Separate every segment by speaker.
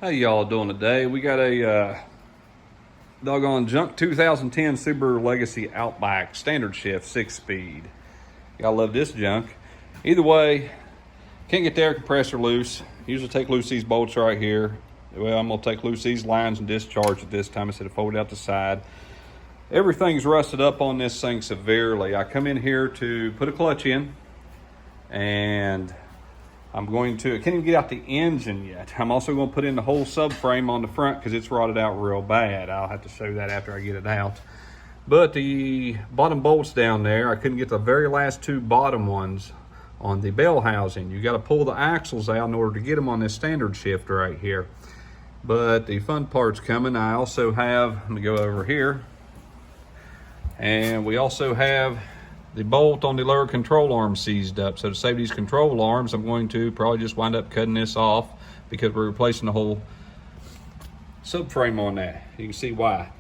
Speaker 1: How y'all doing today? We got a doggone junk 2010 Subaru Legacy Outback standard shift 6-speed. Y'all love this junk. Either way, can't get the air compressor loose. Usually take loose these bolts right here. Well, I'm gonna take loose these lines and discharge it this time instead of fold it out the side. Everything's rusted up on this thing severely. I come in here to put a clutch in, and I can't even get out the engine yet. I'm also going to put in the whole subframe on the front because it's rotted out real bad. I'll have to show that after I get it out. But the bottom bolts down there, I couldn't get the very last two bottom ones on the bell housing. You got to pull the axles out in order to get them on this standard shift right here. But the fun part's coming. I also have, let me go over here, and we also have the bolt on the lower control arm seized up. So to save these control arms, I'm going to probably just wind up cutting this off because we're replacing the whole subframe on that. You can see why.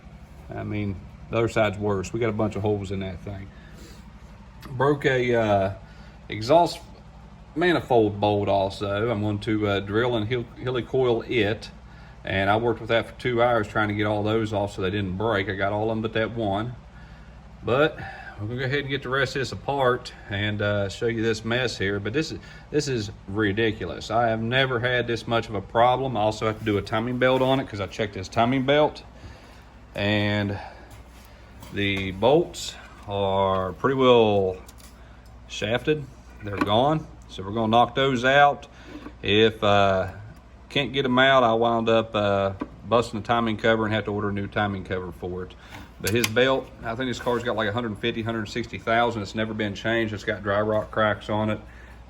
Speaker 1: I mean, the other side's worse. We got a bunch of holes in that thing. Broke a exhaust manifold bolt also. I'm going to drill and helicoil it. And I worked with that for 2 hours trying to get all those off so they didn't break. I got all of them but that one. But we're gonna go ahead and get the rest of this apart and show you this mess here. But this is ridiculous. I have never had this much of a problem. I also have to do a timing belt on it because I checked this timing belt, and the bolts are pretty well shafted. They're gone. So we're gonna knock those out. If can't get them out, I'll wind up busting the timing cover and have to order a new timing cover for it. But his belt, I think this car's got like 150, 160,000. It's never been changed. It's got dry rot cracks on it.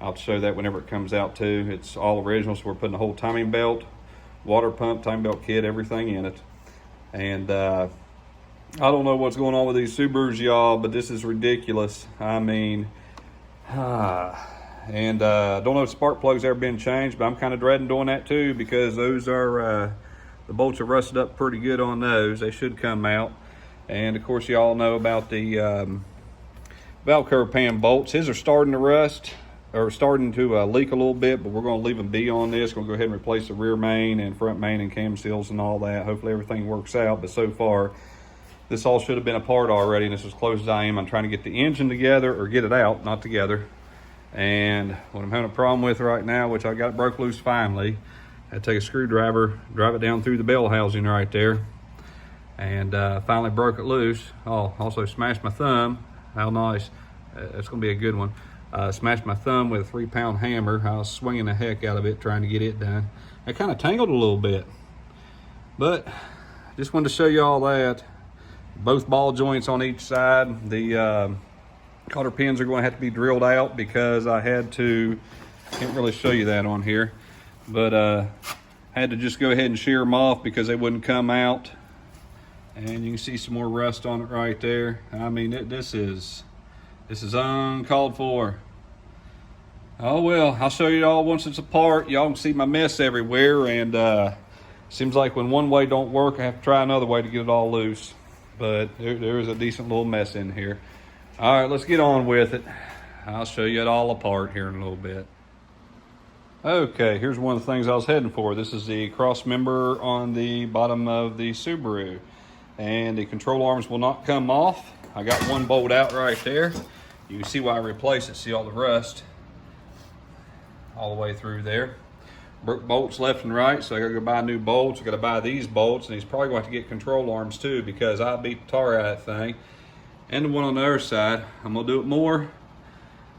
Speaker 1: I'll show that whenever it comes out too. It's all original, so we're putting the whole timing belt, water pump, timing belt kit, everything in it. And I don't know what's going on with these Subarus, y'all, but this is ridiculous. I mean, and don't know if spark plug's ever been changed, but I'm kind of dreading doing that too because those are, the bolts are rusted up pretty good on those. They should come out. And of course, y'all know about the valve cover pan bolts. His are starting to rust, or starting to leak a little bit, but we're going to leave them be on this. We're going to go ahead and replace the rear main and front main and cam seals and all that. Hopefully everything works out, but so far, this all should have been apart already, and this is as close as I am. I'm trying to get the engine together, or get it out, not together. And what I'm having a problem with right now, which I got it broke loose finally, I had to take a screwdriver, drive it down through the bell housing right there, and finally broke it loose. Oh, also smashed my thumb. How nice. That's gonna be a good one. Smashed my thumb with a 3-pound hammer. I was swinging the heck out of it trying to get it done. It kind of tangled a little bit, but just wanted to show you all that. Both ball joints on each side. The cotter pins are going to have to be drilled out because I had to, can't really show you that on here, but had to just go ahead and shear them off because they wouldn't come out. And you can see some more rust on it right there. I mean, this is uncalled for. Oh well, I'll show you all once it's apart. Y'all can see my mess everywhere, and seems like when one way don't work, I have to try another way to get it all loose. But there is a decent little mess in here. All right, let's get on with it. I'll show you it all apart here in a little bit. Okay, here's one of the things I was heading for. This is the cross member on the bottom of the Subaru. And the control arms will not come off. I got one bolt out right there. You can see why I replaced it. See all the rust all the way through there. Broke bolts left and right, so I gotta go buy new bolts. I gotta buy these bolts, and he's probably going to have to get control arms too because I beat the tar out of that thing. And the one on the other side. I'm gonna do it more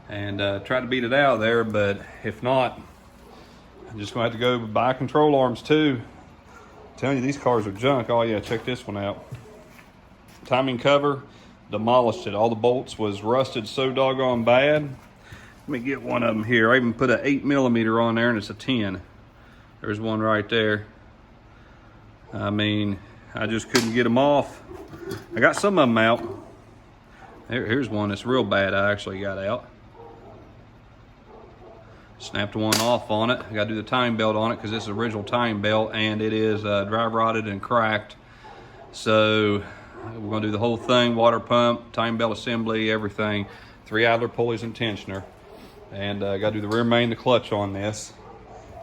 Speaker 1: and try to beat it out of there, but if not, I'm just gonna have to go buy control arms too. I'm telling you, these cars are junk. Oh yeah, check this one out. Timing cover, demolished it. All the bolts was rusted so doggone bad. Let me get one of them here. I even put an 8mm on there, and it's a 10. There's one right there. I mean, I just couldn't get them off. I got some of them out. Here's one that's real bad I actually got out. Snapped one off on it. I got to do the timing belt on it because this is original timing belt, and it is dry rotted and cracked. So we're going to do the whole thing: water pump, timing belt assembly, everything. 3 idler pulleys and tensioner. And got to do the rear main, the clutch on this.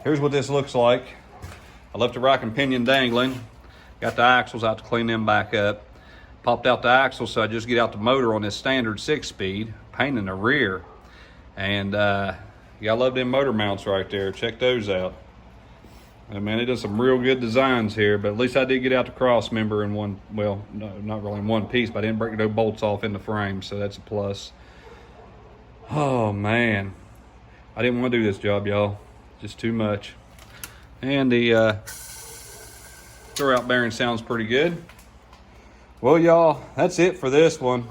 Speaker 1: Here's what this looks like. I left the rack and pinion dangling. Got the axles out to clean them back up. Popped out the axles, so I just get out the motor on this standard 6-speed, pain in the rear. And yeah, I love them motor mounts right there. Check those out. And man, it does some real good designs here, but at least I did get out the cross member in one, well, no, not really in one piece, but I didn't break no bolts off in the frame, so that's a plus. Oh man, I didn't want to do this job, y'all. Just too much. And the throwout bearing sounds pretty good. Well, y'all, that's it for this one.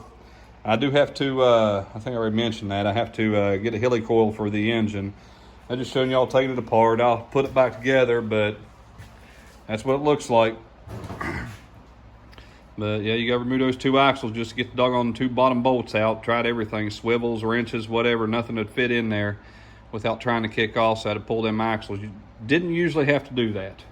Speaker 1: I do have to, I think I already mentioned that, I have to get a helicoil for the engine. I'm just showing y'all taking it apart. I'll put it back together, but that's what it looks like. But yeah, you gotta remove those 2 axles just to get the doggone 2 bottom bolts out. Tried everything, swivels, wrenches, whatever, nothing would fit in there without trying to kick off, so I had to pull them axles. You didn't usually have to do that.